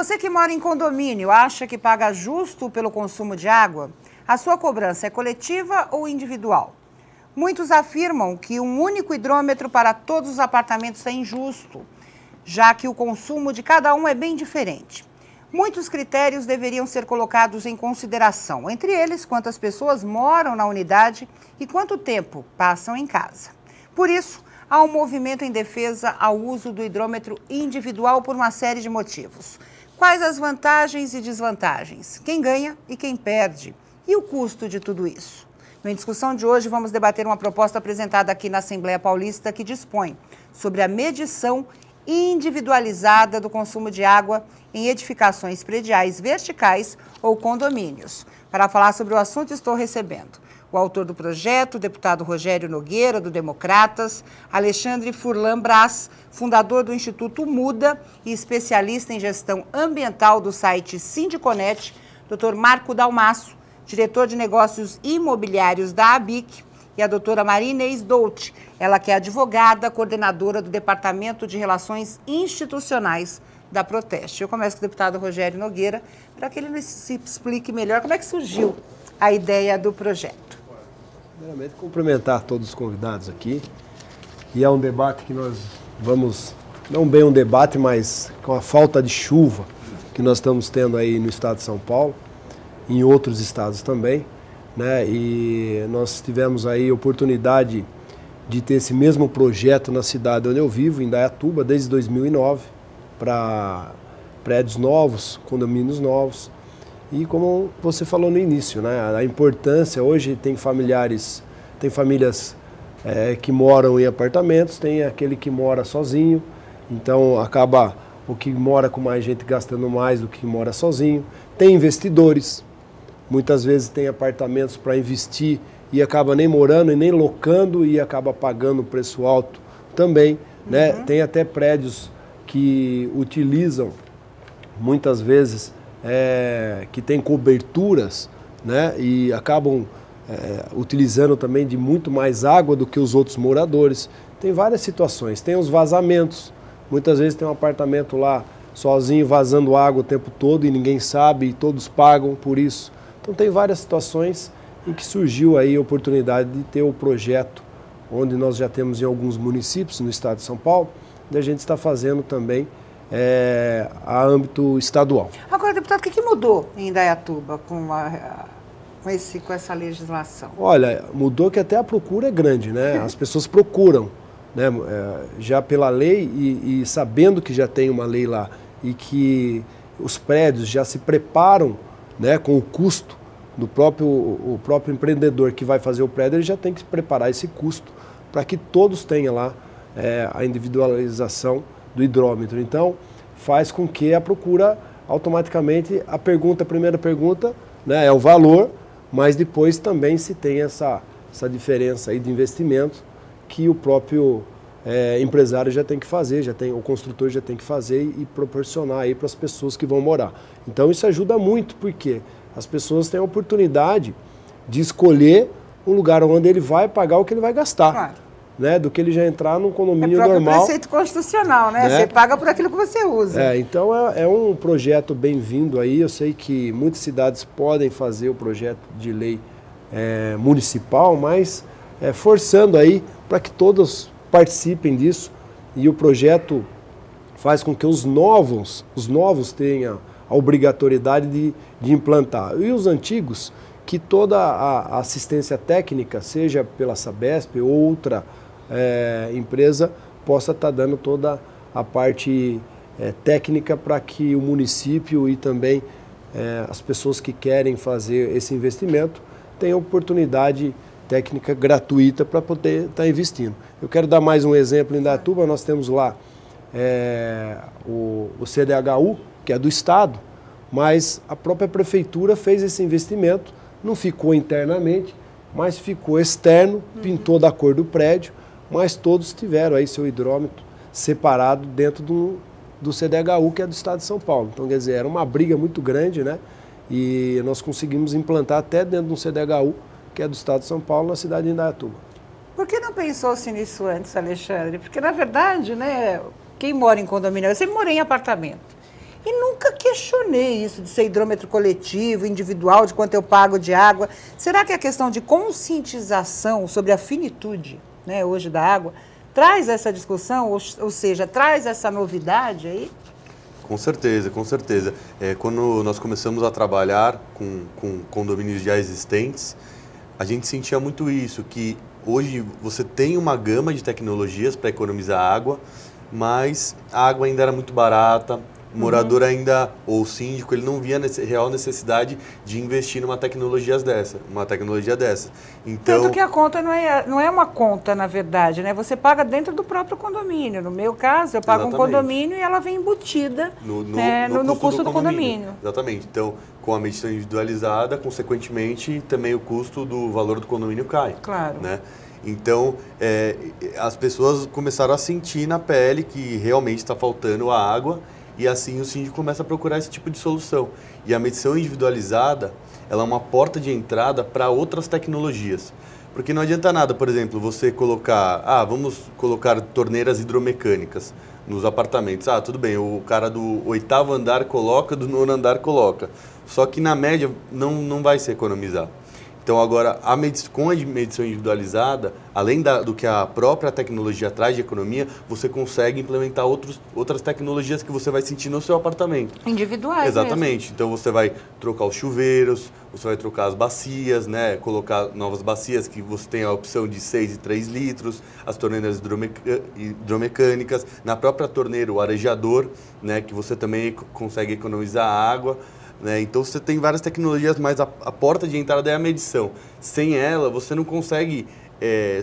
Você que mora em condomínio, acha que paga justo pelo consumo de água? A sua cobrança é coletiva ou individual? Muitos afirmam que um único hidrômetro para todos os apartamentos é injusto, já que o consumo de cada um é bem diferente. Muitos critérios deveriam ser colocados em consideração, entre eles quantas pessoas moram na unidade e quanto tempo passam em casa. Por isso, há um movimento em defesa ao uso do hidrômetro individual por uma série de motivos. Quais as vantagens e desvantagens? Quem ganha e quem perde? E o custo de tudo isso? Na discussão de hoje, vamos debater uma proposta apresentada aqui na Assembleia Paulista que dispõe sobre a medição individualizada do consumo de água em edificações prediais verticais ou condomínios. Para falar sobre o assunto, estou recebendo o autor do projeto, o deputado Rogério Nogueira, do Democratas, Alexandre Furlan Braz, fundador do Instituto Muda e especialista em gestão ambiental do site Sindiconet, Dr. Marco Dalmasso, diretor de negócios imobiliários da ABIC, e a doutora Maria Inês Dolce, ela que é advogada, coordenadora do Departamento de Relações Institucionais da Proteste. Eu começo com o deputado Rogério Nogueira, para que ele se explique melhor como é que surgiu a ideia do projeto. Primeiramente, cumprimentar todos os convidados aqui. E é um debate que nós vamos, não bem um debate, mas com a falta de chuva que nós estamos tendo aí no estado de São Paulo, em outros estados também, né? E nós tivemos aí oportunidade de ter esse mesmo projeto na cidade onde eu vivo, em Indaiatuba, desde 2009, para prédios novos, condomínios novos. E como você falou no início, né, a importância, hoje tem famílias que moram em apartamentos, tem aquele que mora sozinho, então acaba o que mora com mais gente gastando mais do que mora sozinho. Tem investidores, muitas vezes tem apartamentos para investir e acaba nem morando e nem locando e acaba pagando preço alto também, né? Tem até prédios que utilizam muitas vezes que tem coberturas, né, e acabam utilizando também de muito mais água do que os outros moradores. Tem várias situações, tem os vazamentos, muitas vezes tem um apartamento lá sozinho vazando água o tempo todo e ninguém sabe e todos pagam por isso. Então tem várias situações em que surgiu aí a oportunidade de ter o projeto, onde nós já temos em alguns municípios no estado de São Paulo, e a gente está fazendo também a âmbito estadual. Agora, deputado, o que mudou em Indaiatuba com essa legislação? Olha, mudou que até a procura é grande, né? As pessoas procuram, né? Já pela lei e sabendo que já tem uma lei lá e que os prédios já se preparam, né, com o custo do o próprio empreendedor que vai fazer o prédio, ele já tem que preparar esse custo para que todos tenham lá a individualização do hidrômetro. Então, faz com que a procura automaticamente, a primeira pergunta, né, é o valor, mas depois também se tem essa diferença aí de investimento que o próprio empresário já tem que fazer, o construtor já tem que fazer e proporcionar aí para as pessoas que vão morar. Então isso ajuda muito, porque as pessoas têm a oportunidade de escolher um lugar onde ele vai pagar o que ele vai gastar. Claro. Né, do que ele já entrar num condomínio normal. É o preceito constitucional, né? Você paga por aquilo que você usa. Então é um projeto bem-vindo aí. Eu sei que muitas cidades podem fazer o projeto de lei municipal, mas forçando aí para que todos participem disso. E o projeto faz com que os novos tenham a obrigatoriedade de implantar. E os antigos, que toda a assistência técnica, seja pela Sabesp ou outra empresa, possa estar dando toda a parte técnica para que o município e também as pessoas que querem fazer esse investimento tenham oportunidade técnica gratuita para poder estar investindo. Eu quero dar mais um exemplo em Indaiatuba. Nós temos lá o CDHU, que é do Estado, mas a própria Prefeitura fez esse investimento, não ficou internamente, mas ficou externo, pintou da cor do prédio, mas todos tiveram aí seu hidrômetro separado dentro do CDHU, que é do estado de São Paulo. Então, quer dizer, era uma briga muito grande, né? E nós conseguimos implantar até dentro de um CDHU, que é do estado de São Paulo, na cidade de Indaiatuba. Por que não pensou-se nisso antes, Alexandre? Porque, na verdade, né, quem mora em condomínio, eu sempre morei em apartamento, e nunca questionei isso de ser hidrômetro coletivo, individual, de quanto eu pago de água. Será que a questão de conscientização sobre a finitude, né, hoje da água, traz essa discussão, ou seja, traz essa novidade aí? Com certeza, com certeza. Quando nós começamos a trabalhar com condomínios já existentes, a gente sentia muito isso, que hoje você tem uma gama de tecnologias para economizar água, mas a água ainda era muito barata, o morador ainda, ou o síndico, ele não via real necessidade de investir numa tecnologia dessa. Então, tanto que a conta não é uma conta, na verdade, né? Você paga dentro do próprio condomínio. No meu caso, eu pago um condomínio e ela vem embutida no custo do condomínio. Exatamente. Então, com a medição individualizada, consequentemente, também o custo do valor do condomínio cai. Claro. Né? Então, as pessoas começaram a sentir na pele que realmente está faltando a água, e assim o síndico começa a procurar esse tipo de solução. E a medição individualizada, ela é uma porta de entrada para outras tecnologias. Porque não adianta nada, por exemplo, você colocar, vamos colocar torneiras hidromecânicas nos apartamentos. Tudo bem, o cara do 8º andar coloca, do 9º andar coloca. Só que na média não vai se economizar. Então agora, com a medição individualizada, além do que a própria tecnologia traz de economia, você consegue implementar outras tecnologias que você vai sentir no seu apartamento. Individuais. Exatamente. Mesmo. Então você vai trocar os chuveiros, você vai trocar as bacias, né? Colocar novas bacias que você tem a opção de 6 e 3 litros, as torneiras hidromecânicas, na própria torneira o arejador, né? Que você também consegue economizar água. Então você tem várias tecnologias, mas a porta de entrada é a medição. Sem ela, você não consegue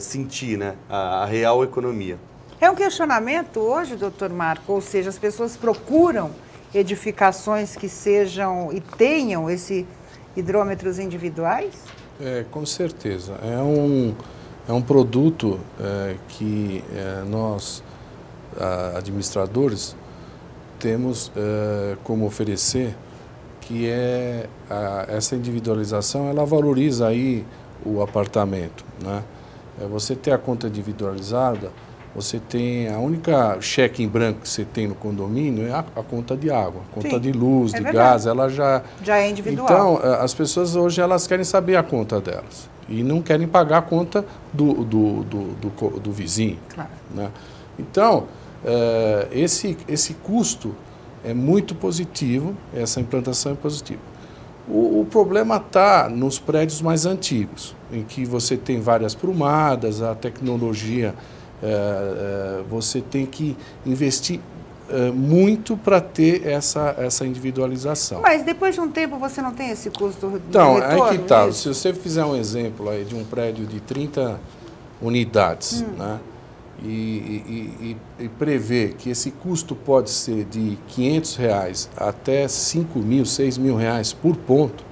sentir, né, a real economia. É um questionamento hoje, doutor Marco, ou seja, as pessoas procuram edificações que sejam e tenham esses hidrômetros individuais? Com certeza. É um produto que nós, administradores, temos como oferecer, que essa individualização, ela valoriza aí o apartamento, né? Você ter a conta individualizada, você tem a única cheque em branco que você tem no condomínio é a conta de água, a conta de luz, de gás, ela já é individual. Então, as pessoas hoje elas querem saber a conta delas e não querem pagar a conta do vizinho, claro, né? Então, esse custo é muito positivo, essa implantação é positiva. O problema está nos prédios mais antigos, em que você tem várias prumadas, a tecnologia, você tem que investir muito para ter essa individualização. Mas depois de um tempo você não tem esse custo de então, retorno? Aí que tá. Se você fizer um exemplo aí de um prédio de 30 unidades, né? E prever que esse custo pode ser de R$500 até R$5.000, R$6.000 por ponto.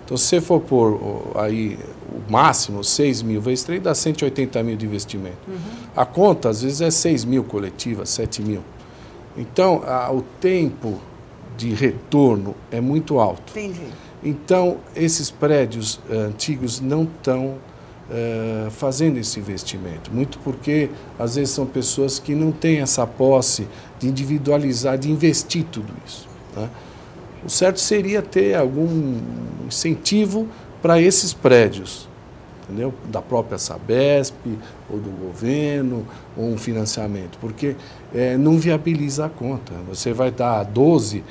Então, se você for por aí o máximo, 6.000 vezes 3, dá 180 mil de investimento. A conta, às vezes, é 6.000 coletiva, 7.000. Então, o tempo de retorno é muito alto. Entendi. Então, esses prédios antigos não estão fazendo esse investimento, muito porque às vezes são pessoas que não têm essa posse de individualizar, de investir tudo isso, né? O certo seria ter algum incentivo para esses prédios, entendeu? Da própria Sabesp, ou do governo, ou um financiamento, porque não viabiliza a conta. Você vai dar 12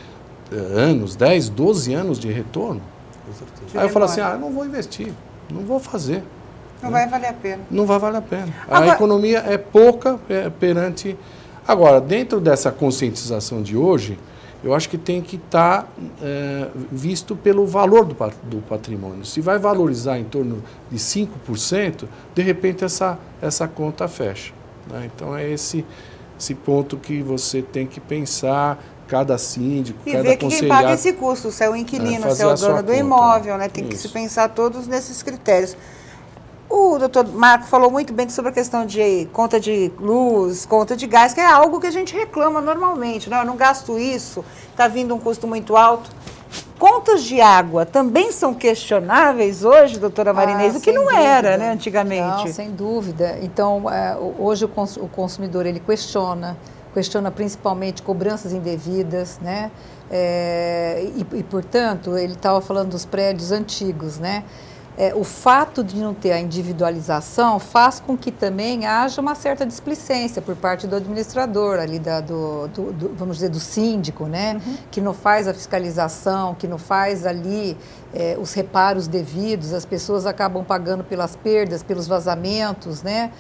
anos, 10, 12 anos de retorno. Aí eu falo assim, eu não vou investir, não vou fazer. Não vai valer a pena. Não vai valer a pena. Agora, a economia é pouca perante... Agora, dentro dessa conscientização de hoje, eu acho que tem que estar visto pelo valor do patrimônio. Se vai valorizar em torno de 5%, de repente essa conta fecha, né? Então é esse ponto que você tem que pensar, cada síndico, e cada ver que conselheiro. Quem paga esse custo, se é o inquilino, se é o dono do imóvel, né? Tem que se pensar todos nesses critérios. O doutor Marco falou muito bem sobre a questão de conta de luz, conta de gás, que é algo que a gente reclama normalmente, né? Eu não gasto isso, está vindo um custo muito alto. Contas de água também são questionáveis hoje, doutora Marinês, o que não era, né, antigamente? Não, sem dúvida. Então, hoje o consumidor ele questiona questiona principalmente cobranças indevidas, né? Portanto, ele estava falando dos prédios antigos, né? O fato de não ter a individualização faz com que também haja uma certa displicência por parte do administrador, ali vamos dizer, do síndico, né? Que não faz a fiscalização, que não faz ali os reparos devidos, as pessoas acabam pagando pelas perdas, pelos vazamentos, né?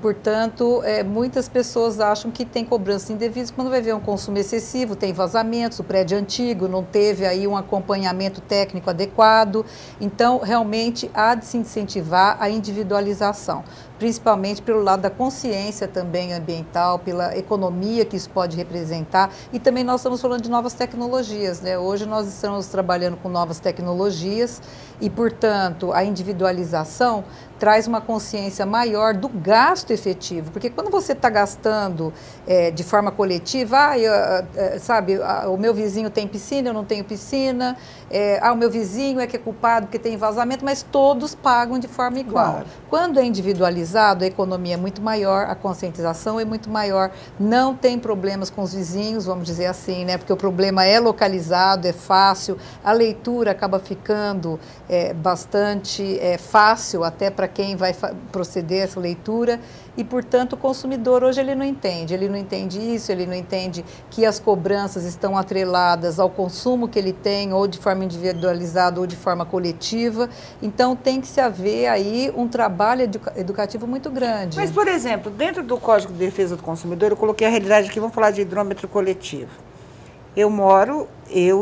Portanto, muitas pessoas acham que tem cobranças indevidas quando vai ver um consumo excessivo, tem vazamentos, o prédio antigo não teve aí um acompanhamento técnico adequado. Então, realmente, há de se incentivar a individualização, principalmente pelo lado da consciência também ambiental, pela economia que isso pode representar. E também nós estamos falando de novas tecnologias, né? Hoje nós estamos trabalhando com novas tecnologias e, portanto, a individualização traz uma consciência maior do gasto efetivo, porque quando você está gastando de forma coletiva, sabe, o meu vizinho tem piscina, eu não tenho piscina, o meu vizinho é que é culpado porque tem vazamento, mas todos pagam de forma igual. Claro. Quando é individualizado, a economia é muito maior, a conscientização é muito maior, não tem problemas com os vizinhos, vamos dizer assim, né? Porque o problema é localizado, é fácil, a leitura acaba ficando bastante fácil até para quem vai proceder essa leitura e, portanto, o consumidor hoje ele não entende isso, ele não entende que as cobranças estão atreladas ao consumo que ele tem, ou de forma individualizada ou de forma coletiva. Então, tem que se haver aí um trabalho educativo muito grande. Mas, por exemplo, dentro do Código de Defesa do Consumidor, eu coloquei a realidade aqui, vamos falar de hidrômetro coletivo. Eu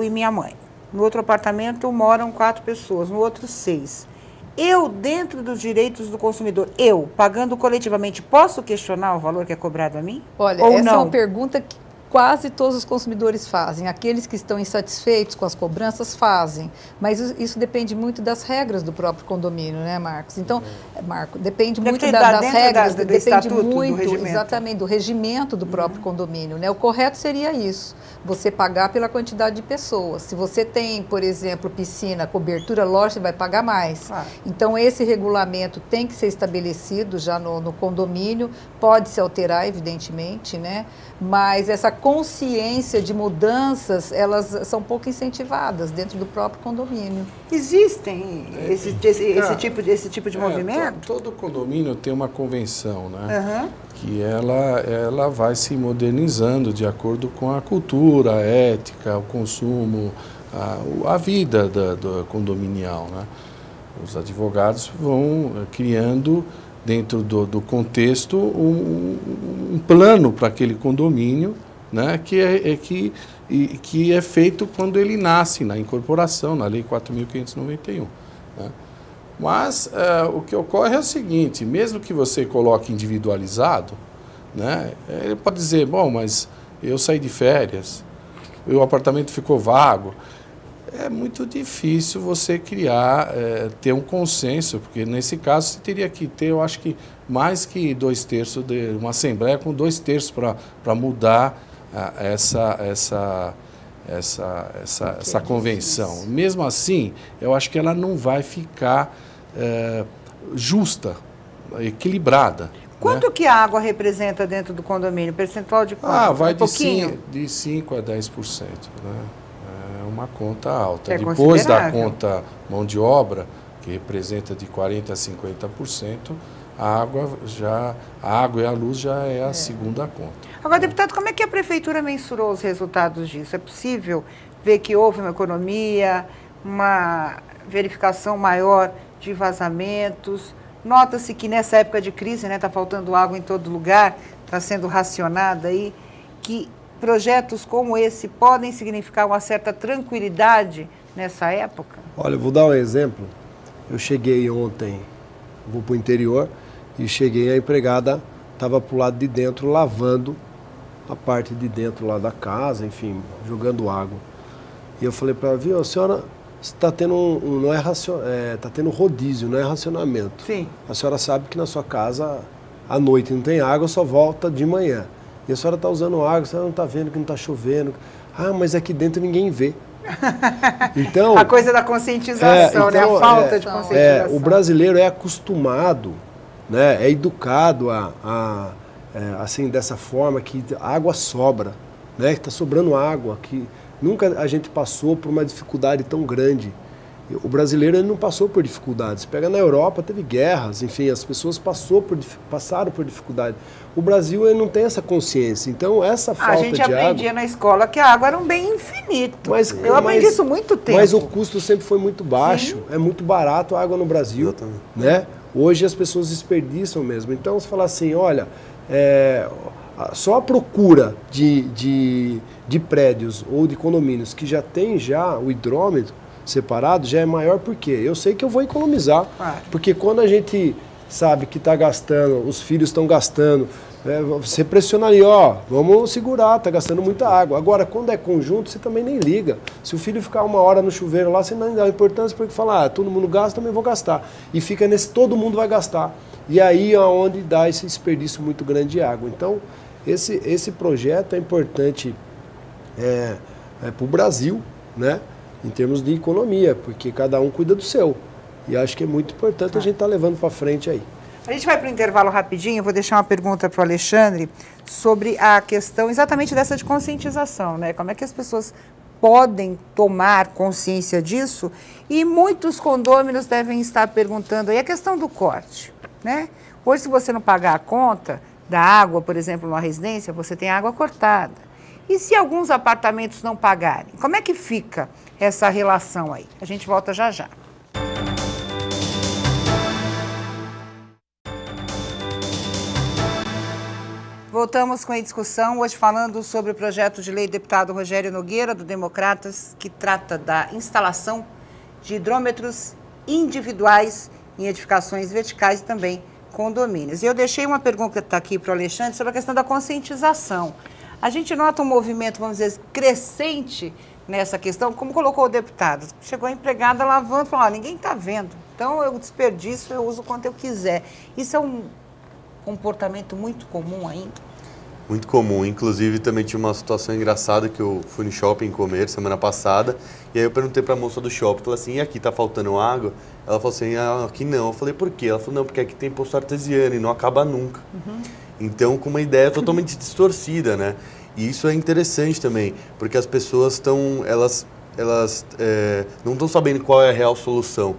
e minha mãe. No outro apartamento moram 4 pessoas, no outro 6. Eu, dentro dos direitos do consumidor, pagando coletivamente, posso questionar o valor que é cobrado a mim? Olha, essa é uma pergunta que quase todos os consumidores fazem. Aqueles que estão insatisfeitos com as cobranças fazem, mas isso depende muito das regras do próprio condomínio, né, Marcos? Então, Marco, depende muito das regras, depende muito, exatamente, do regimento do próprio condomínio, né? O correto seria isso, você pagar pela quantidade de pessoas. Se você tem, por exemplo, piscina, cobertura, lógico, você vai pagar mais. Claro. Então, esse regulamento tem que ser estabelecido já no condomínio, pode se alterar, evidentemente, né? Mas essa consciência de mudanças, elas são pouco incentivadas dentro do próprio condomínio. Existem esse tipo de movimento? Todo condomínio tem uma convenção, né? Que ela vai se modernizando de acordo com a cultura, a ética, o consumo, a vida do condominial, né? Os advogados vão criando dentro do contexto um plano para aquele condomínio, né, que é feito quando ele nasce na incorporação, na Lei 4.591. Né? Mas o que ocorre é o seguinte, mesmo que você coloque individualizado, né, ele pode dizer, bom, mas eu saí de férias, o apartamento ficou vago. É muito difícil você ter um consenso, porque nesse caso você teria que ter, eu acho que mais que 2/3 de uma assembleia com 2/3 para mudar essa convenção. Mesmo assim, eu acho que ela não vai ficar justa, equilibrada. Quanto que a água representa dentro do condomínio? Percentual de quanto? Vai de 5% a 10%. Né? Uma conta alta. É depois da conta mão de obra, que representa de 40% a 50%, a água e a luz já é a segunda conta. Agora, deputado, como é que a prefeitura mensurou os resultados disso? É possível ver que houve uma economia, uma verificação maior de vazamentos? Nota-se que nessa época de crise, né, está faltando água em todo lugar, está sendo racionada aí, que projetos como esse podem significar uma certa tranquilidade nessa época? Olha, eu vou dar um exemplo. Eu cheguei ontem, vou para o interior, e cheguei, a empregada estava para o lado de dentro lavando a parte de dentro lá da casa, enfim, jogando água. E eu falei para ela, viu, a senhora está tendo tá tendo rodízio, não é racionamento. Sim. A senhora sabe que na sua casa à noite não tem água, só volta de manhã. E a senhora está usando água, a senhora não está vendo que não está chovendo. Ah, mas aqui dentro ninguém vê. Então, a coisa da conscientização, né? A falta de conscientização. O brasileiro é acostumado, né? É educado a assim, dessa forma, que a água sobra, né? Está sobrando água, que nunca a gente passou por uma dificuldade tão grande. O brasileiro ele não passou por dificuldades. Pega na Europa, teve guerras, enfim, as pessoas passaram por dificuldade. O Brasil ele não tem essa consciência. Então, essa falta de água... A gente aprendia na escola que a água era um bem infinito. Eu aprendi isso há muito tempo. Mas o custo sempre foi muito baixo. Sim. É muito barato a água no Brasil. Né? Hoje as pessoas desperdiçam mesmo. Então, você fala assim, olha, só a procura de prédios ou de condomínios que já tem o hidrômetro separado já é maior, porque eu sei que eu vou economizar. Claro. Porque quando a gente sabe que está gastando, os filhos estão gastando, você pressiona ali, ó, vamos segurar, está gastando muita água. Agora, quando é conjunto, você também nem liga. Se o filho ficar 1 hora no chuveiro lá, você não dá importância, porque fala, todo mundo gasta, também vou gastar. E fica nesse, todo mundo vai gastar. E aí é onde dá esse desperdício muito grande de água. Então, esse projeto é importante para o Brasil, né? Em termos de economia, porque cada um cuida do seu. E acho que é muito importante a gente estar levando para frente aí. A gente vai para o intervalo rapidinho, eu vou deixar uma pergunta para o Alexandre sobre a questão exatamente dessa de conscientização, né? Como é que as pessoas podem tomar consciência disso? E muitos condôminos devem estar perguntando aí a questão do corte, né? Hoje, se você não pagar a conta da água, por exemplo, numa residência, você tem água cortada. E se alguns apartamentos não pagarem? Como é que fica essa relação aí? A gente volta já já. Voltamos com a discussão, hoje falando sobre o projeto de lei do deputado Rogério Nogueira, do Democratas, que trata da instalação de hidrômetros individuais em edificações verticais e também condomínios. E eu deixei uma pergunta aqui para o Alexandre sobre a questão da conscientização. A gente nota um movimento, vamos dizer, crescente nessa questão, como colocou o deputado. Chegou a empregada lavando, falou, ninguém está vendo, então eu desperdício, eu uso quanto eu quiser. Isso é um comportamento muito comum ainda? Muito comum. Inclusive, também tinha uma situação engraçada que eu fui no shopping comer semana passada, e aí eu perguntei para a moça do shopping, falei assim, e aqui tá faltando água? Ela falou assim, aqui não. Eu falei, por quê? Ela falou, não, porque aqui tem poço artesiano e não acaba nunca. Então, com uma ideia totalmente distorcida, né? E isso é interessante também, porque as pessoas elas não estão sabendo qual é a real solução.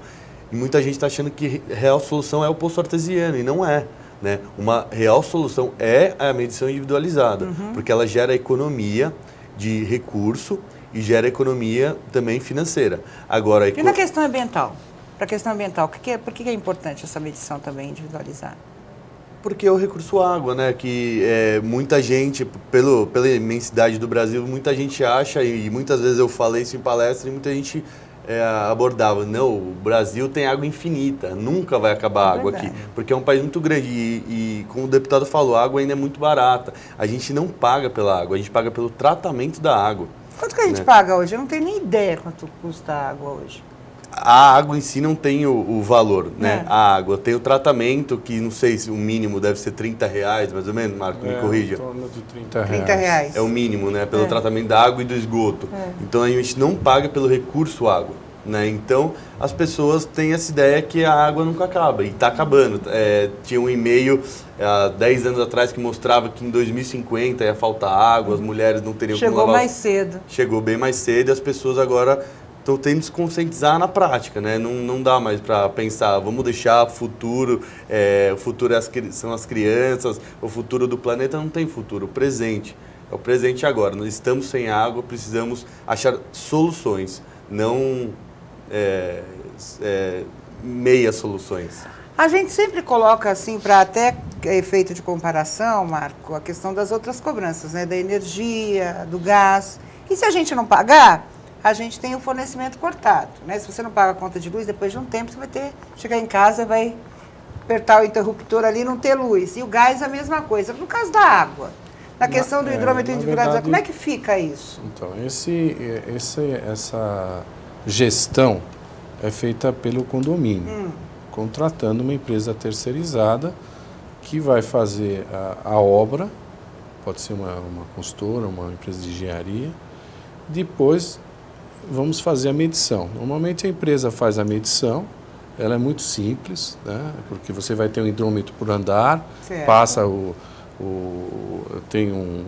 E muita gente está achando que a real solução é o poço artesiano, e não é. Né? Uma real solução é a medição individualizada, porque ela gera economia de recurso e gera economia também financeira. Agora, e na questão ambiental? Para a questão ambiental, por que é importante essa medição também individualizada? Porque é o recurso água, né? Que muita gente, pela imensidade do Brasil, muita gente acha, e muitas vezes eu falei isso em palestra, e muita gente abordava, não, o Brasil tem água infinita, nunca vai acabar a água aqui, porque é um país muito grande e como o deputado falou, a água ainda é muito barata. A gente não paga pela água, a gente paga pelo tratamento da água. Quanto que a gente paga hoje? Eu não tenho nem ideia quanto custa a água hoje. A água em si não tem o valor, né? A água tem o tratamento, que não sei se o mínimo deve ser R$30, mais ou menos, Marco, me corrija. Em torno de R$30. R$30. É o mínimo, né? Pelo tratamento da água e do esgoto. Então a gente não paga pelo recurso água, né? Então as pessoas têm essa ideia que a água nunca acaba, e está acabando. Tinha um e-mail há 10 anos atrás que mostrava que em 2050 ia faltar água, as mulheres não teriam como lavar. Chegou mais cedo. Chegou bem mais cedo e as pessoas agora estão tendo que se conscientizar na prática, né? Não dá mais para pensar, vamos deixar futuro, o futuro são as crianças, o futuro do planeta não tem futuro, o presente. É o presente agora. Nós estamos sem água, precisamos achar soluções, não meias soluções. A gente sempre coloca, assim, para até efeito de comparação, Marco, a questão das outras cobranças, né? Da energia, do gás. E se a gente não pagar, a gente tem o fornecimento cortado, né? Se você não paga a conta de luz, depois de um tempo você vai chegar em casa, vai apertar o interruptor ali e não ter luz. E o gás é a mesma coisa. No caso da água, na questão do hidrômetro individualizado, como é que fica isso? Então, essa gestão é feita pelo condomínio, contratando uma empresa terceirizada que vai fazer a obra, pode ser uma consultora, uma empresa de engenharia. Depois vamos fazer a medição. Normalmente a empresa faz a medição, ela é muito simples, né? Porque você vai ter um hidrômetro por andar, passa o tem um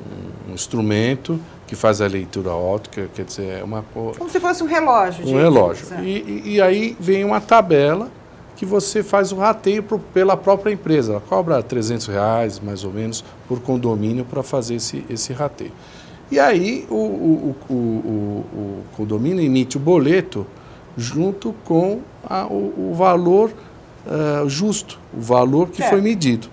instrumento que faz a leitura óptica, quer dizer, é uma coisa... Como se fosse um relógio. Um relógio. E aí vem uma tabela que você faz o rateio pela própria empresa. Ela cobra R$300, mais ou menos, por condomínio para fazer esse rateio. E aí o condomínio emite o boleto junto com o valor justo, o valor que foi medido.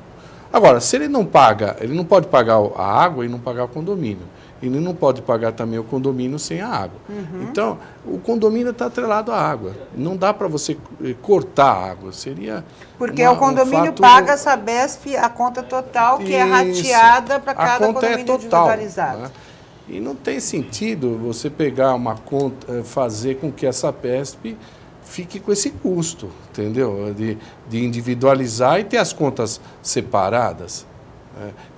Agora, se ele não paga, ele não pode pagar a água e não pagar o condomínio. Ele não pode pagar também o condomínio sem a água. Então, o condomínio está atrelado à água. Não dá para você cortar a água. Seria porque o condomínio paga a Sabesp a conta total, que é rateada para cada condomínio individualizado. Né? E não tem sentido você pegar uma conta, fazer com que a Sabesp fique com esse custo, entendeu? De individualizar e ter as contas separadas.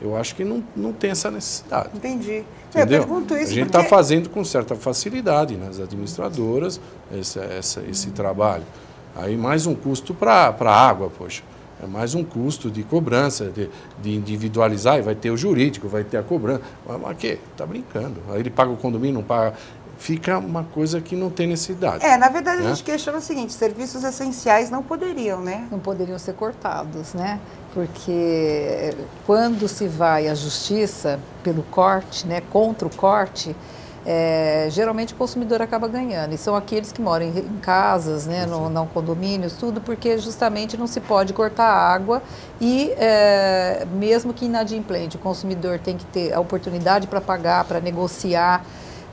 Eu acho que não tem essa necessidade. Entendi. Entendeu? Eu pergunto isso a gente está fazendo com certa facilidade nas administradoras esse trabalho. Aí mais um custo para a água, poxa. É mais um custo de cobrança, de individualizar, e vai ter o jurídico, vai ter a cobrança. Mas que? Está brincando. Aí ele paga o condomínio, não paga. Fica uma coisa que não tem necessidade. Na verdade, a gente questiona o seguinte, serviços essenciais não poderiam, né? Não poderiam ser cortados, né? Porque quando se vai à justiça pelo corte, né, contra o corte, geralmente o consumidor acaba ganhando. E são aqueles que moram em casas, né, não condomínios, tudo, porque justamente não se pode cortar a água e mesmo que inadimplente, o consumidor tem que ter a oportunidade para pagar, para negociar.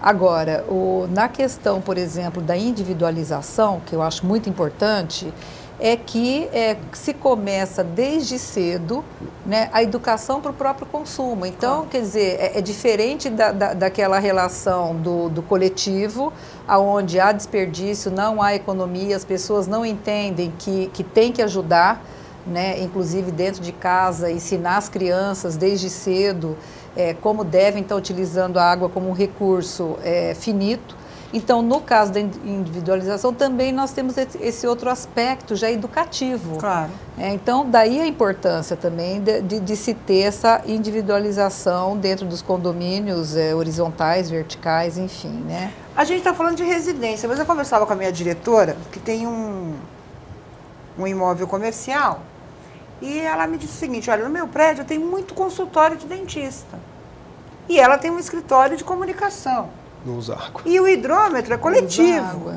Agora, na questão, por exemplo, da individualização, que eu acho muito importante, é que se começa desde cedo, né, a educação para o próprio consumo. Então, quer dizer, é diferente daquela relação do coletivo, onde há desperdício, não há economia, as pessoas não entendem que tem que ajudar, né, inclusive dentro de casa, ensinar as crianças desde cedo como devem estar utilizando a água como um recurso finito. Então, no caso da individualização, também nós temos esse outro aspecto já educativo. Claro. Então, daí a importância também de se ter essa individualização dentro dos condomínios horizontais, verticais, enfim, né? A gente está falando de residência, mas eu conversava com a minha diretora, que tem um imóvel comercial, e ela me disse o seguinte, olha, no meu prédio eu tenho muito consultório de dentista. E ela tem um escritório de comunicação. Não usa água. E o hidrômetro é coletivo. Água,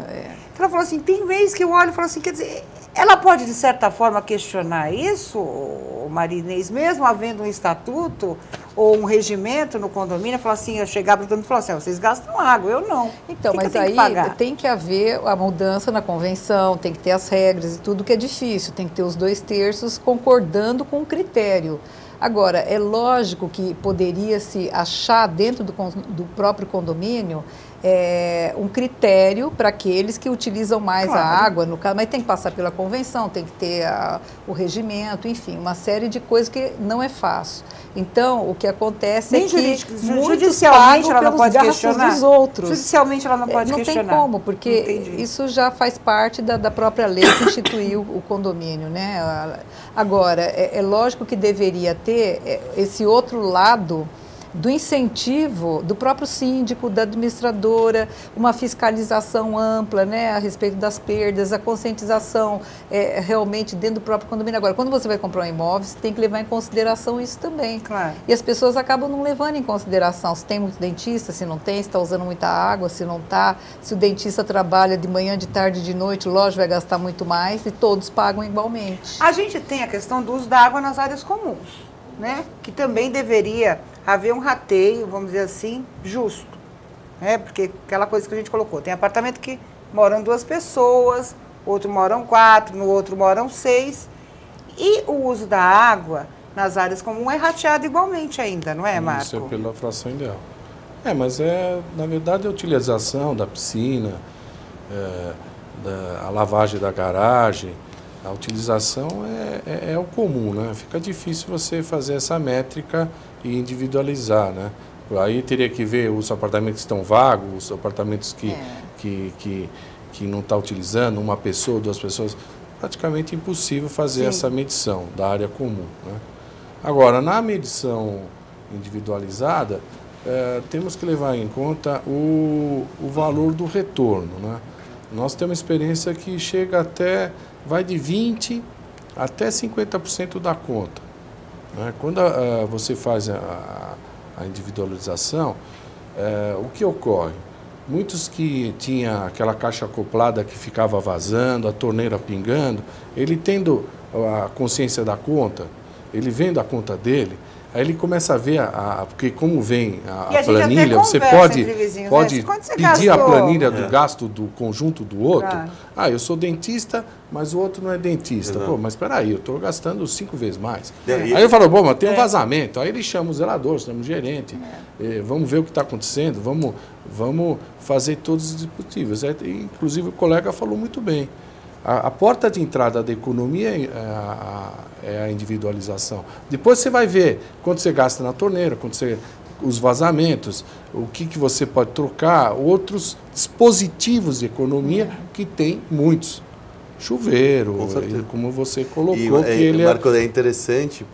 Então ela falou assim, tem vezes que eu olho e falo assim, quer dizer, ela pode de certa forma questionar isso, Maria Inês, mesmo havendo um estatuto ou um regimento no condomínio, falar assim, eu chegar para todo mundo e falar assim, vocês gastam água, eu não. Então, mas aí tem que haver a mudança na convenção, tem que ter as regras e tudo que é difícil, tem que ter os 2/3 concordando com o critério. Agora, é lógico que poderia-se achar dentro do próprio condomínio um critério para aqueles que utilizam mais a água, no caso, mas tem que passar pela convenção, tem que ter o regimento, enfim, uma série de coisas que não é fácil. Então, o que acontece é que judicialmente ela não pode questionar dos outros. Judicialmente ela não pode questionar. Não tem como, porque isso já faz parte da própria lei que instituiu o condomínio, né? Agora, é lógico que deveria ter esse outro lado do incentivo do próprio síndico, da administradora, uma fiscalização ampla, né, a respeito das perdas, a conscientização realmente dentro do próprio condomínio. Agora, quando você vai comprar um imóvel, você tem que levar em consideração isso também. Claro. E as pessoas acabam não levando em consideração se tem muito dentista, se não tem, se está usando muita água, se não está, se o dentista trabalha de manhã, de tarde, de noite, lógico, vai gastar muito mais e todos pagam igualmente. A gente tem a questão do uso da água nas áreas comuns, né, que também deveria haver um rateio, vamos dizer assim, justo, né? Porque aquela coisa que a gente colocou, tem apartamento que moram 2 pessoas, outro moram 4, no outro moram 6, e o uso da água nas áreas comuns é rateado igualmente ainda, não é, Marco? Isso é pela fração ideal. Mas na verdade, a utilização da piscina, a lavagem da garagem, a utilização é o comum, né? Fica difícil você fazer essa métrica e individualizar, né? Aí teria que ver os apartamentos que estão vagos, os apartamentos que não está utilizando, 1 pessoa, 2 pessoas. Praticamente impossível fazer essa medição da área comum, né? Agora, na medição individualizada, temos que levar em conta o valor do retorno, né? Nós temos experiência que chega vai de 20% até 50% da conta, né? Quando você faz a individualização, o que ocorre? Muitos que tinha aquela caixa acoplada que ficava vazando, a torneira pingando, ele tendo a consciência da conta, ele vendo a conta dele, aí ele começa a ver, porque como vem a planilha, você pode pedir a planilha do gasto do conjunto do outro. Claro. Eu sou dentista, mas o outro não é dentista. Pô, mas espera aí, eu estou gastando 5 vezes mais. Aí eu falo, bom, mas tem um vazamento. Aí ele chama o zelador, chama o gerente, vamos ver o que está acontecendo, vamos fazer todos os dispositivos. Inclusive o colega falou muito bem. A porta de entrada da economia é a individualização. Depois você vai ver quanto você gasta na torneira, os vazamentos, o que você pode trocar, outros dispositivos de economia que tem muitos. Chuveiro, como você colocou. Marco, é interessante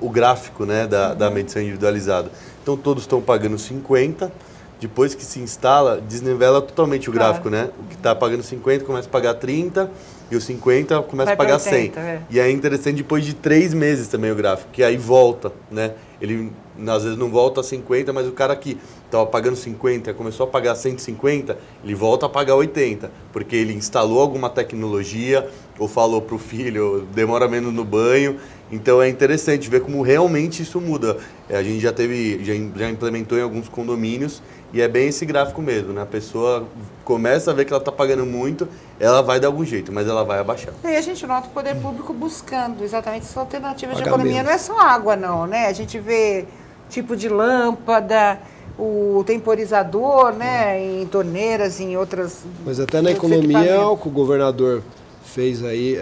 o gráfico, né, da medição individualizada. Então todos estão pagando 50. Depois que se instala, desnivela totalmente o gráfico, né? O que está pagando 50 começa a pagar 30 e o 50 começa a pagar 100. E aí é interessante depois de 3 meses também o gráfico, que aí volta, né? Ele às vezes não volta a 50, mas o cara que estava pagando 50 começou a pagar 150, ele volta a pagar 80, porque ele instalou alguma tecnologia ou falou para o filho, demora menos no banho. Então é interessante ver como realmente isso muda. A gente já implementou em alguns condomínios e é bem esse gráfico mesmo, né? A pessoa começa a ver que ela está pagando muito, ela vai dar algum jeito, mas ela vai abaixar. E a gente nota o poder público buscando exatamente essas alternativas de economia. Não é só água, não, né? A gente vê tipo de lâmpada, o temporizador, né? Em torneiras, em outras... Mas até na economia, o que o governador fez aí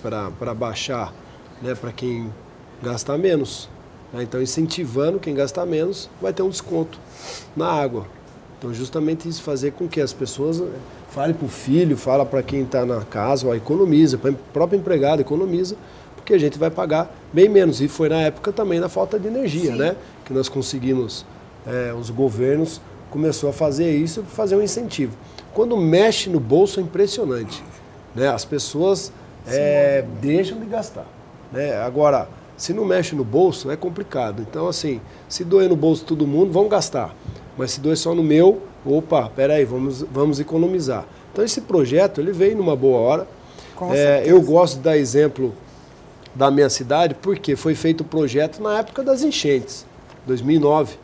para baixar, né, para quem gasta menos. Então, incentivando quem gasta menos, vai ter um desconto na água. Então, justamente isso, fazer com que as pessoas falem para o filho, fala para quem está na casa, ó, economiza, para o próprio empregado economiza, porque a gente vai pagar bem menos. E foi na época também da falta de energia, né, que nós conseguimos, os governos começou a fazer isso, fazer um incentivo. Quando mexe no bolso é impressionante, né, as pessoas deixam de gastar. Agora, se não mexe no bolso, é complicado. Então, assim, se doer no bolso de todo mundo, vamos gastar. Mas se doer só no meu, opa, peraí, vamos economizar. Então, esse projeto, ele veio numa boa hora. Eu gosto de dar exemplo da minha cidade, porque foi feito o projeto na época das enchentes, 2009.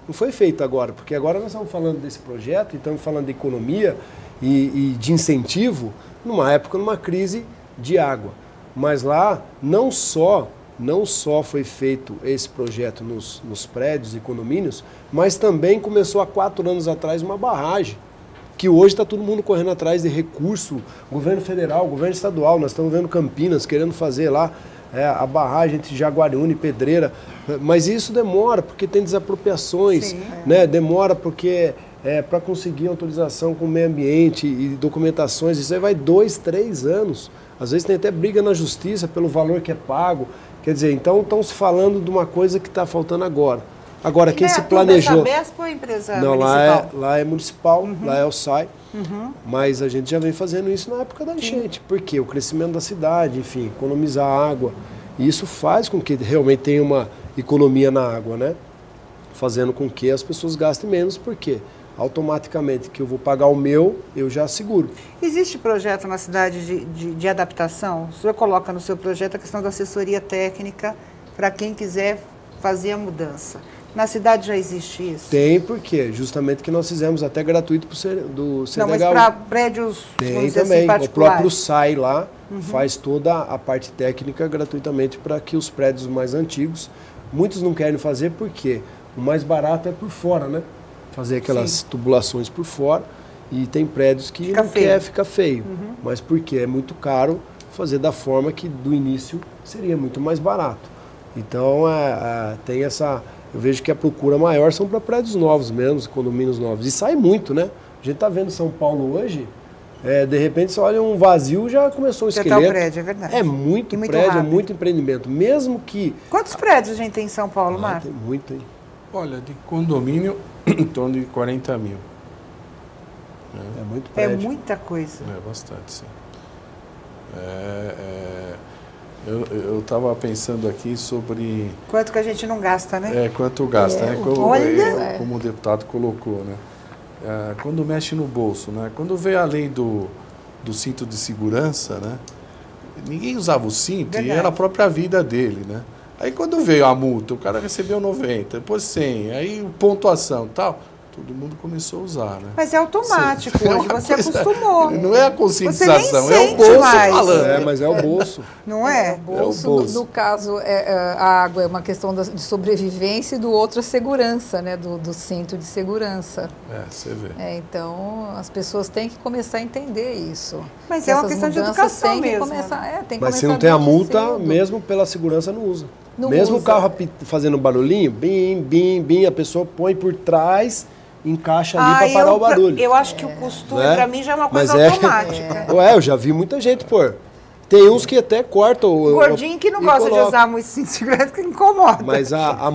Não foi feito agora, porque agora nós estamos falando desse projeto, e estamos falando de economia e de incentivo, numa época, numa crise de água. Mas lá, não só foi feito esse projeto nos prédios e condomínios, mas também começou há 4 anos atrás uma barragem, que hoje está todo mundo correndo atrás de recurso, governo federal, governo estadual. Nós estamos vendo Campinas querendo fazer lá a barragem entre Jaguariúna e Pedreira, mas isso demora porque tem desapropriações, né? Demora porque para conseguir autorização com o meio ambiente e documentações, isso aí vai 2, 3 anos. Às vezes tem até briga na justiça pelo valor que é pago. Quer dizer, então estão se falando de uma coisa que está faltando agora. Agora, quem se planejou... Essa Sabesp ou empresa não, municipal? Lá é municipal, lá é o SAI. Mas a gente já vem fazendo isso na época da enchente. Porque o crescimento da cidade, enfim, economizar água. E isso faz com que realmente tenha uma economia na água, né? Fazendo com que as pessoas gastem menos, porque automaticamente que eu vou pagar o meu, eu já asseguro. Existe projeto na cidade de adaptação? O senhor coloca no seu projeto a questão da assessoria técnica para quem quiser fazer a mudança. Na cidade já existe isso? Tem, porque justamente que nós fizemos até gratuito do CDHU. Não, mas para prédios, tem também, assim, o próprio SAI lá faz toda a parte técnica gratuitamente para que os prédios mais antigos, muitos não querem fazer porque o mais barato é por fora, né? Fazer aquelas tubulações por fora, e tem prédios que não quer ficar feio, mas porque é muito caro fazer da forma que do início seria muito mais barato. Então tem essa, eu vejo que a procura maior são para prédios novos mesmo, condomínios novos, e sai muito, né? A gente está vendo São Paulo hoje, De repente você olha um vazio, já começou o Já esqueleto. tá o prédio, é verdade. É muito E muito prédio, é rápido. muito empreendimento. Mesmo que... Quantos prédios a gente tem em São Paulo, Marcos? Tem muito, hein? Olha, de condomínio, em torno de 40 mil. É muito É prédio. muita coisa. É bastante, sim. Eu estava pensando aqui sobre Quanto que a gente não gasta, né? quanto gasta, né? olha! Como o deputado colocou, né? Quando mexe no bolso, né? Quando veio a lei do cinto de segurança, né? Ninguém usava o cinto Verdade. e era a própria vida dele, né? Aí quando veio a multa, o cara recebeu 90, depois 100, aí pontuação e tal, todo mundo começou a usar, né? Mas é automático É hoje, uma você coisa- acostumou. Não é a conscientização, Você nem é o sente bolso mais. falando. Mas é o bolso. Não é? O bolso, bolso. no caso, a água é uma questão de sobrevivência e do outro a segurança, né? Do cinto de segurança. Você vê. Então, as pessoas têm que começar a entender isso. Mas Que é uma essas questão de mudanças educação têm que mesmo. começar- tem que Mas se começar não tem a desde multa, cedo. mesmo pela segurança não usa. Não mesmo usa. o carro fazendo barulhinho, bim, bim, bim, a pessoa põe por trás, encaixa ali para parar o barulho. Eu acho que o costume, Né? pra mim, já é uma coisa Mas automática. Eu já vi muita gente pôr. Tem uns que até cortam. Gordinho que não e gosta de coloca. usar muito cinto de segurança, que incomoda. Mas a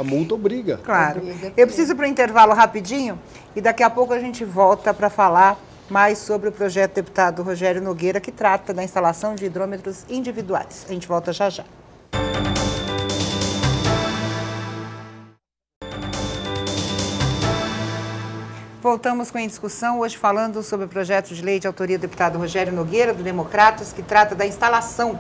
multa obriga. Claro. Obriga Eu preciso ir para o intervalo rapidinho e daqui a pouco a gente volta para falar mais sobre o projeto do deputado Rogério Nogueira, que trata da instalação de hidrômetros individuais. A gente volta já já. Voltamos com a discussão, hoje falando sobre o projeto de lei de autoria do deputado Rogério Nogueira, do Democratas, que trata da instalação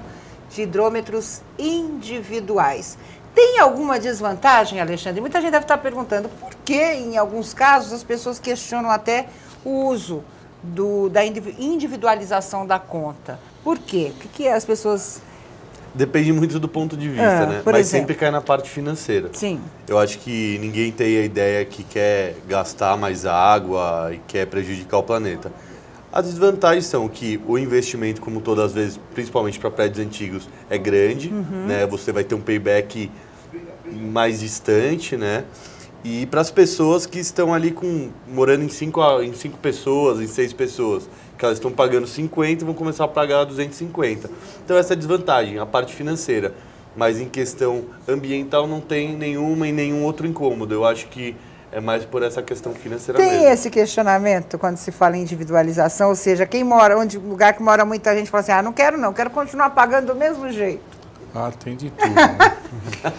de hidrômetros individuais. Tem alguma desvantagem, Alexandre? Muita gente deve estar perguntando por que, em alguns casos, as pessoas questionam até o uso da individualização da conta. Por quê? O que as pessoas... Depende muito do ponto de vista, né? por Mas exemplo. sempre cai na parte financeira. Sim. Eu acho que ninguém tem a ideia que quer gastar mais água e quer prejudicar o planeta. As desvantagens são que o investimento, como todas as vezes, principalmente para prédios antigos, é grande, né? Você vai ter um payback mais distante, né? E para as pessoas que estão ali morando em 5 pessoas, em 6 pessoas, que elas estão pagando 50 e vão começar a pagar 250. Então essa é a desvantagem, a parte financeira. Mas em questão ambiental não tem nenhuma e nenhum outro incômodo. Eu acho que é mais por essa questão financeira Tem mesmo. esse questionamento quando se fala em individualização, ou seja, quem mora, lugar que mora muita gente fala assim, não quero continuar pagando do mesmo jeito. Tem de tudo. Né?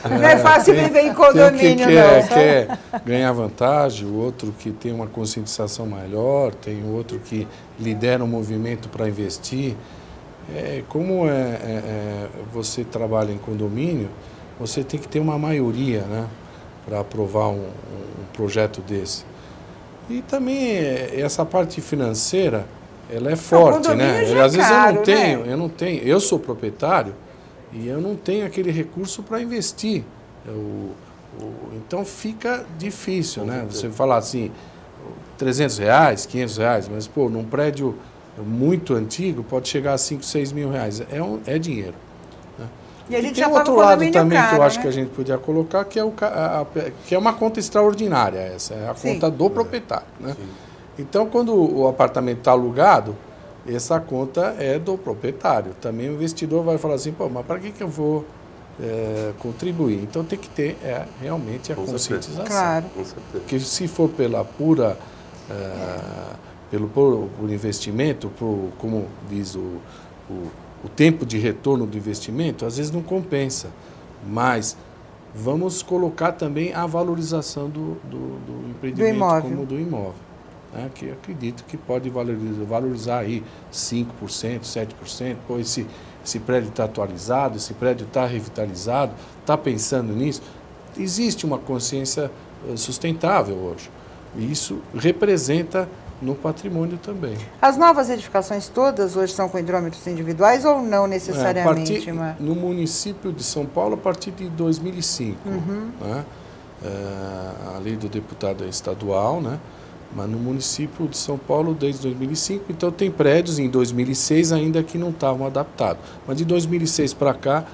Não é fácil viver em condomínio, tem não. quer ganhar vantagem, o outro que tem uma conscientização maior, tem o outro que lidera um movimento para investir. Como você trabalha em condomínio, você tem que ter uma maioria, né, para aprovar um projeto desse. E também essa parte financeira, ela é forte, né? condomínio já é Às vezes caro, eu não tenho, eu sou proprietário e eu não tenho aquele recurso para investir. Então fica difícil, né? Você falar assim, R$300, R$500, mas pô, num prédio muito antigo pode chegar a 5, 6 mil reais. É dinheiro. Né? E a gente tem já outro paga um lado condomínio também que eu caro, acho né? que a gente podia colocar, que é uma conta extraordinária essa, é a Sim. conta do proprietário. Né? Então, quando o apartamento está alugado, essa conta é do proprietário. Também o investidor vai falar assim, pô, mas para que eu vou contribuir? Então tem que ter realmente a Com conscientização. Claro. Com certeza. Porque se for pela pura, por investimento, como diz o tempo de retorno do investimento, às vezes não compensa. Mas vamos colocar também a valorização do empreendimento imóvel. como do imóvel. Né? Que acredito que pode valorizar aí 5%, 7%. Pô, esse prédio está atualizado, esse prédio está revitalizado, está pensando nisso. Existe uma consciência sustentável hoje. E isso representa no patrimônio também. As novas edificações todas hoje são com hidrômetros individuais ou não necessariamente? No município de São Paulo, a partir de 2005. Né? A lei do deputado é estadual, né? Mas no município de São Paulo desde 2005, então tem prédios em 2006 ainda que não estavam adaptados. Mas de 2006 para cá,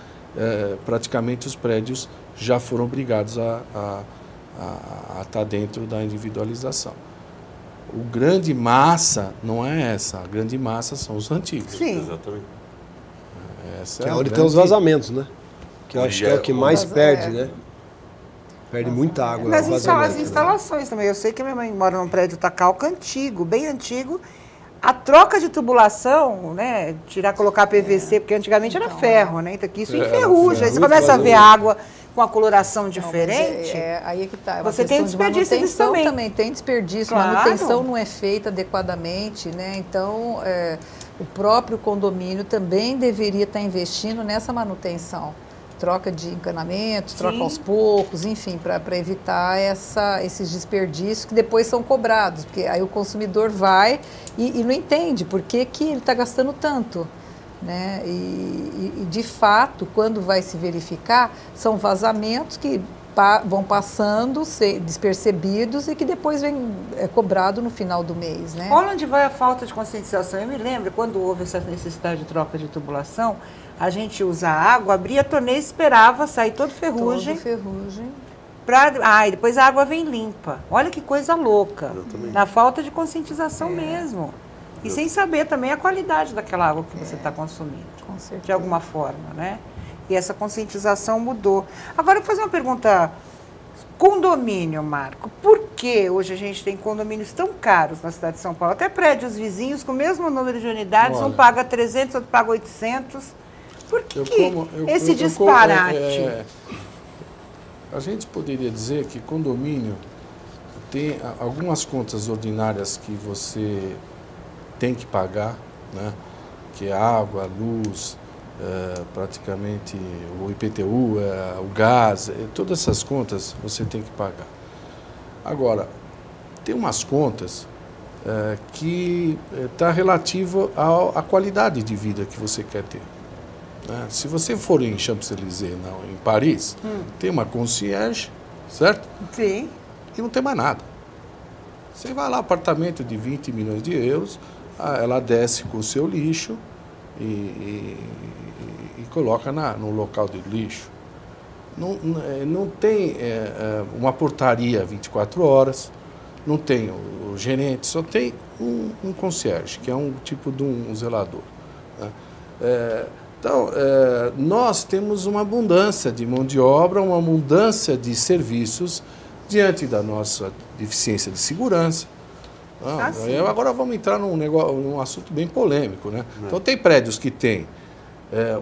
praticamente os prédios já foram obrigados a estar dentro da individualização. o grande massa não é essa. A grande massa são os antigos. Sim. Exatamente. Essa Que é a onde grande... tem os vazamentos, né? Que eu acho que é o que mais perde, né? Perde muita água. Mas o as vazamento, né? instalações também. Eu sei que minha mãe mora num prédio Tacalca antigo, bem antigo. A troca de tubulação, né? Colocar PVC, porque antigamente era ferro, né? Então aqui isso enferruja. Aí você começa a ver a água com a coloração diferente. Aí é que tá. Você tem desperdício disso também. Tem desperdício. Claro. Manutenção não é feita adequadamente, né? Então, o próprio condomínio também deveria estar investindo nessa manutenção. Troca de encanamentos, troca aos poucos, enfim, para evitar esses desperdícios que depois são cobrados, porque aí o consumidor vai e não entende por que ele está gastando tanto. Né? E, de fato, quando vai se verificar, são vazamentos que vão passando despercebidos e que depois vem cobrado no final do mês. Né? Olha onde vai a falta de conscientização. Eu me lembro, quando houve essa necessidade de troca de tubulação, a gente usa água, abria a torneira e esperava sair todo ferrugem. Todo ferrugem. E depois a água vem limpa. Olha que coisa louca. Na falta de conscientização mesmo. E sem saber também a qualidade daquela água que você está consumindo. Com certeza. De alguma forma, né? E essa conscientização mudou. Agora, eu vou fazer uma pergunta. Condomínio, Marco. Por que hoje a gente tem condomínios tão caros na cidade de São Paulo? Até prédios vizinhos com o mesmo número de unidades, um paga 300, outro paga 800. Por que esse disparate? A gente poderia dizer que condomínio tem algumas contas ordinárias que você tem que pagar, né? Que é água, luz, praticamente o IPTU, o gás, todas essas contas você tem que pagar. Agora, tem umas contas que está relativo à qualidade de vida que você quer ter. Né? Se você for em Champs-Élysées, em Paris, tem uma concierge, certo? Sim. E não tem mais nada. Você vai lá, apartamento de 20 milhões de euros, ela desce com o seu lixo e coloca no local de lixo. Não tem uma portaria 24 horas, não tem o gerente, só tem um concierge, que é um tipo de um zelador. Né? Então, nós temos uma abundância de mão de obra, uma abundância de serviços diante da nossa deficiência de segurança. Agora vamos entrar num assunto bem polêmico, né? Então, tem prédios que tem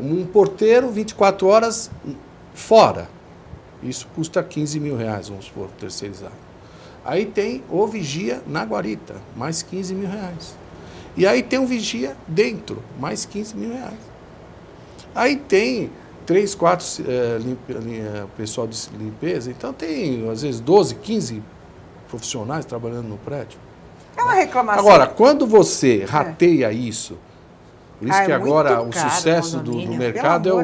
um porteiro 24 horas fora. Isso custa 15 mil reais, vamos supor, terceirizado. Aí tem o vigia na guarita, mais 15 mil reais. E aí tem um vigia dentro, mais 15 mil reais. Aí tem 3, 4 pessoal de limpeza, então tem às vezes 12, 15 profissionais trabalhando no prédio. É uma reclamação. Agora, quando você rateia isso, por isso que agora o caro, sucesso do mercado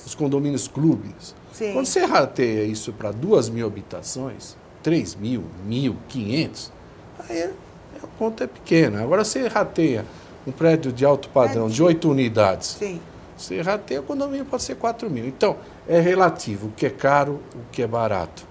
os condomínios clubes. Sim. Quando você rateia isso para 2.000 habitações, 3.000, 1.500, aí a conta é pequena. Agora você rateia um prédio de alto padrão, de 8 unidades. Sim. Você rateia, o condomínio pode ser 4.000. Então, é relativo, o que é caro, o que é barato.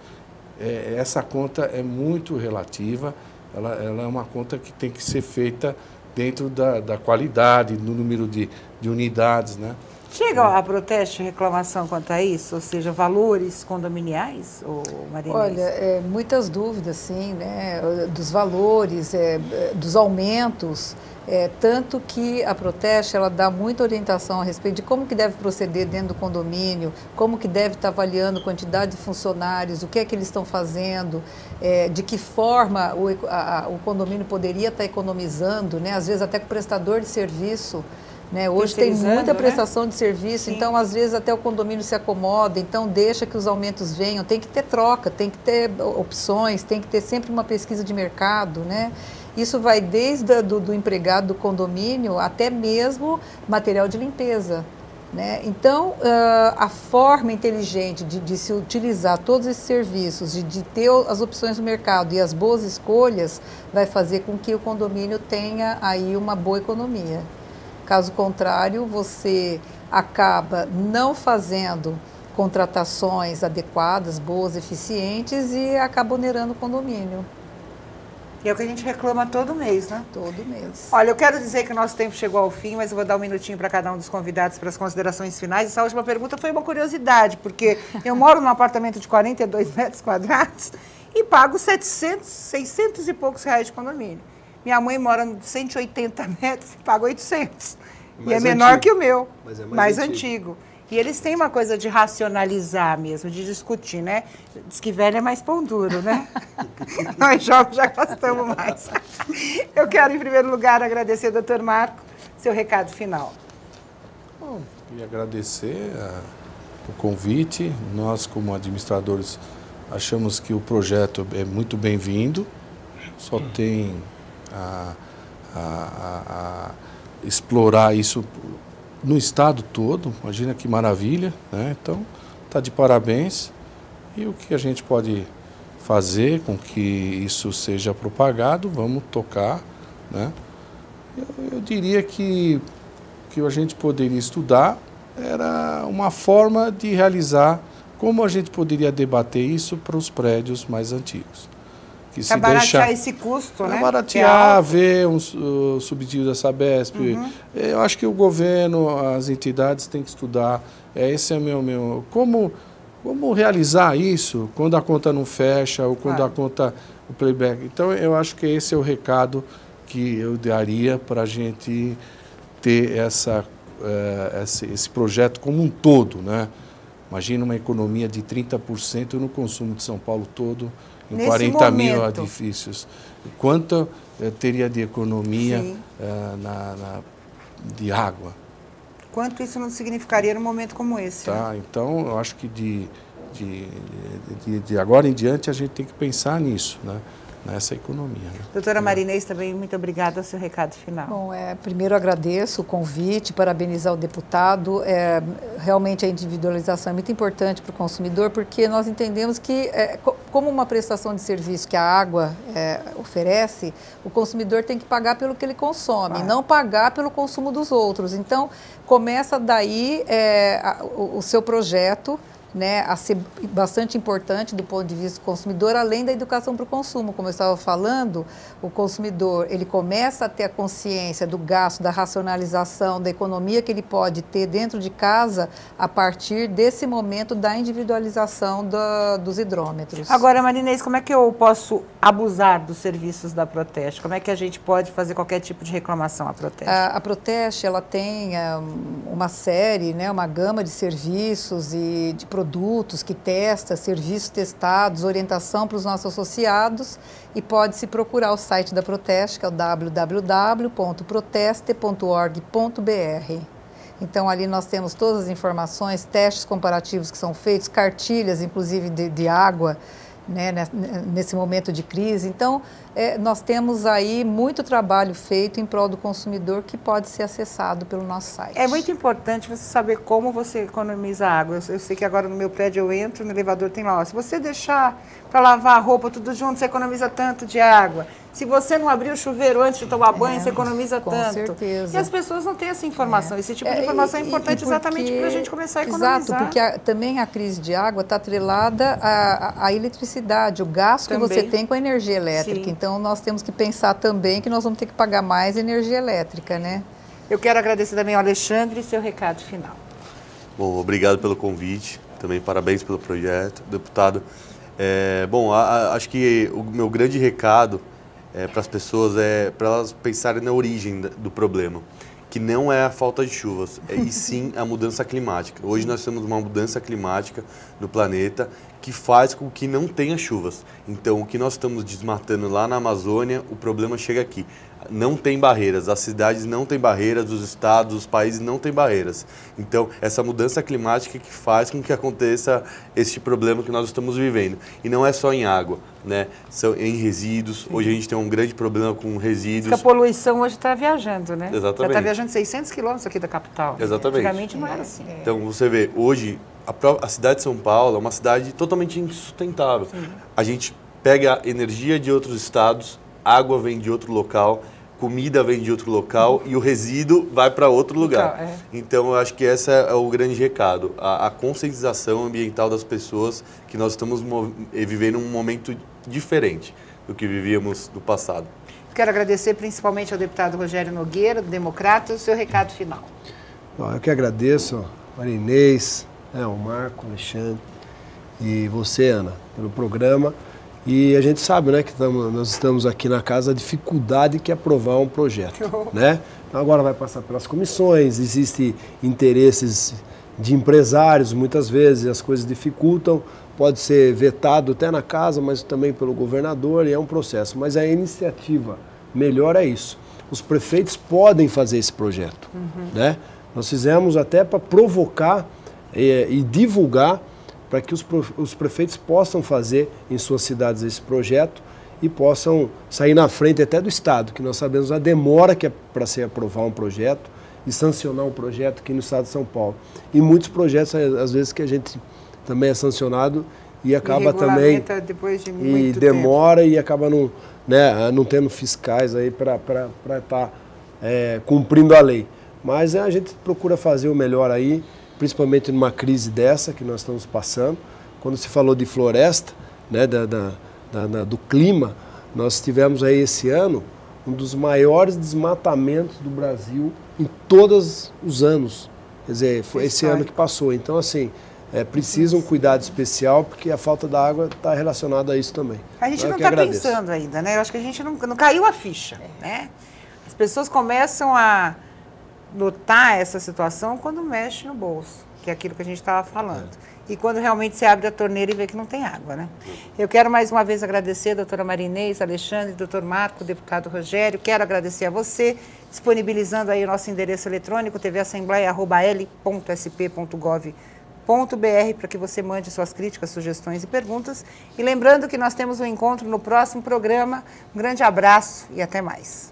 Essa conta é muito relativa, ela é uma conta que tem que ser feita dentro da qualidade, do número de unidades, né? Chega a protesto e reclamação quanto a isso? Ou seja, valores condominiais, Maria Inês? Olha, muitas dúvidas, sim, né? Dos valores, dos aumentos. Tanto que a Proteste, ela dá muita orientação a respeito de como que deve proceder dentro do condomínio, como que deve estar avaliando a quantidade de funcionários, o que é que eles estão fazendo, de que forma o condomínio poderia estar economizando, né? Às vezes até com o prestador de serviço. Né? Hoje tem muita prestação de serviço, sim. Então às vezes até o condomínio se acomoda, então deixa que os aumentos venham, tem que ter troca, tem que ter opções, tem que ter sempre uma pesquisa de mercado, né? Isso vai desde do empregado do condomínio até mesmo material de limpeza. Né? Então, a forma inteligente de se utilizar todos esses serviços, de ter as opções do mercado e as boas escolhas, vai fazer com que o condomínio tenha aí uma boa economia. Caso contrário, você acaba não fazendo contratações adequadas, boas, eficientes e acaba onerando o condomínio. E é o que a gente reclama todo mês, né? Todo mês. Olha, eu quero dizer que o nosso tempo chegou ao fim, mas eu vou dar um minutinho para cada um dos convidados para as considerações finais. Essa última pergunta foi uma curiosidade, porque eu moro num apartamento de 42 metros quadrados e pago 700, 600 e poucos reais de condomínio. Minha mãe mora no 180 metros e paga 800. E é menor que o meu, mas é mais antigo. E eles têm uma coisa de racionalizar mesmo, de discutir, né? Diz que velho é mais pão duro, né? Nós jovens já gostamos mais. Eu quero, em primeiro lugar, agradecer ao doutor Marco, seu recado final. Bom, queria agradecer o convite. Nós, como administradores, achamos que o projeto é muito bem-vindo. Só tem a explorar isso no estado todo. Imagina que maravilha, né? Então, está de parabéns. E o que a gente pode fazer com que isso seja propagado, vamos tocar, né? Eu diria que o que a gente poderia estudar era uma forma de realizar, como a gente poderia debater isso para os prédios mais antigos. Que se baratear esse custo, né? Baratear, ver o subsídio da Sabesp. Eu acho que o governo, as entidades têm que estudar. Esse é meu... Como realizar isso quando a conta não fecha ou quando a conta... o playback. Então, eu acho que esse é o recado que eu daria para a gente ter esse projeto como um todo, né? Imagina uma economia de 30% no consumo de São Paulo todo, em Nesse 40 mil momento. edifícios. Quanto teria de economia de água? Quanto isso não significaria num momento como esse? Tá? Né? Então, eu acho que de agora em diante a gente tem que pensar nisso, né? Nessa economia. Né? Doutora Marinês, também muito obrigada ao seu recado final. Bom, primeiro agradeço o convite, parabenizar o deputado. Realmente a individualização é muito importante para o consumidor, porque nós entendemos que, como uma prestação de serviço que a água oferece, o consumidor tem que pagar pelo que ele consome, não pagar pelo consumo dos outros. Então, começa daí o seu projeto, né, a ser bastante importante do ponto de vista do consumidor, além da educação para o consumo. Como eu estava falando, o consumidor ele começa a ter a consciência do gasto, da racionalização, da economia que ele pode ter dentro de casa a partir desse momento da individualização dos hidrômetros. Agora, Marinês, como é que eu posso abusar dos serviços da Proteste? Como é que a gente pode fazer qualquer tipo de reclamação à Proteste? A Proteste, ela tem uma série, né, uma gama de serviços e de produtos que testa, serviços testados, orientação para os nossos associados, e pode-se procurar o site da Proteste, que é o www.proteste.org.br. Então, ali nós temos todas as informações, testes comparativos que são feitos, cartilhas, inclusive, de água, né, nesse momento de crise. Então, nós temos aí muito trabalho feito em prol do consumidor que pode ser acessado pelo nosso site. É muito importante você saber como você economiza água. Eu sei que agora no meu prédio eu entro, no elevador tem lá, se você deixar para lavar a roupa tudo junto, você economiza tanto de água. Se você não abrir o chuveiro antes de tomar banho, você economiza tanto. Com certeza. E as pessoas não têm essa informação. Esse tipo de informação é importante exatamente para a gente começar a economizar. Exato, porque também a crise de água está atrelada à eletricidade, o gasto também que você tem com a energia elétrica. Sim. Então, nós temos que pensar também que nós vamos ter que pagar mais energia elétrica, né? Eu quero agradecer também ao Alexandre e seu recado final. Bom, obrigado pelo convite. Também parabéns pelo projeto, deputado. Acho que o meu grande recado para as pessoas para elas pensarem na origem do problema, que não é a falta de chuvas, e sim a mudança climática. Hoje nós temos uma mudança climática no planeta que faz com que não tenha chuvas. Então, o que nós estamos desmatando lá na Amazônia, o problema chega aqui. Não tem barreiras, as cidades não têm barreiras, os estados, os países não têm barreiras. Então, essa mudança climática que faz com que aconteça este problema que nós estamos vivendo. E não é só em água, né? São em resíduos. Hoje a gente tem um grande problema com resíduos. Porque a poluição hoje está viajando, né? Exatamente. Já está viajando 600 quilômetros aqui da capital. Exatamente. Antigamente não era assim. Então, você vê, hoje, a cidade de São Paulo é uma cidade totalmente insustentável. Sim. A gente pega energia de outros estados, água vem de outro local, comida vem de outro local e o resíduo vai para outro lugar. Então, eu acho que esse é o grande recado, a conscientização ambiental das pessoas, que nós estamos vivendo um momento diferente do que vivíamos no passado. Quero agradecer principalmente ao deputado Rogério Nogueira, do Democrata, o seu recado final. Bom, eu que agradeço, Maria Inês, o Marco, o Alexandre e você, Ana, pelo programa. E a gente sabe, né, que nós estamos aqui na casa, a dificuldade que é aprovar um projeto, né? Agora vai passar pelas comissões, existem interesses de empresários, muitas vezes as coisas dificultam, pode ser vetado até na casa, mas também pelo governador, e é um processo. Mas a iniciativa melhor é isso. Os prefeitos podem fazer esse projeto, né? Nós fizemos até para provocar e divulgar para que os prefeitos possam fazer em suas cidades esse projeto e possam sair na frente até do Estado, que nós sabemos a demora que é para se aprovar um projeto e sancionar um projeto aqui no Estado de São Paulo. E muitos projetos, às vezes, que a gente também é sancionado e acaba também depois de e muito demora tempo. E acaba não tendo fiscais aí para estar cumprindo a lei. Mas a gente procura fazer o melhor aí, principalmente numa crise dessa que nós estamos passando. Quando se falou de floresta, né, do clima, nós tivemos aí esse ano um dos maiores desmatamentos do Brasil em todos os anos. Quer dizer, foi esse ano que passou. Então, assim, precisa um cuidado especial, porque a falta da água está relacionada a isso também. A gente não está pensando ainda, né? Eu acho que a gente não caiu a ficha, né? As pessoas começam a notar essa situação quando mexe no bolso, que é aquilo que a gente estava falando. E quando realmente você abre a torneira e vê que não tem água, né? Eu quero mais uma vez agradecer a doutora Maria Inês, Alexandre, doutor Marco, deputado Rogério. Quero agradecer a você, disponibilizando aí o nosso endereço eletrônico, tvassembleia@l.sp.gov.br, para que você mande suas críticas, sugestões e perguntas. E lembrando que nós temos um encontro no próximo programa. Um grande abraço e até mais.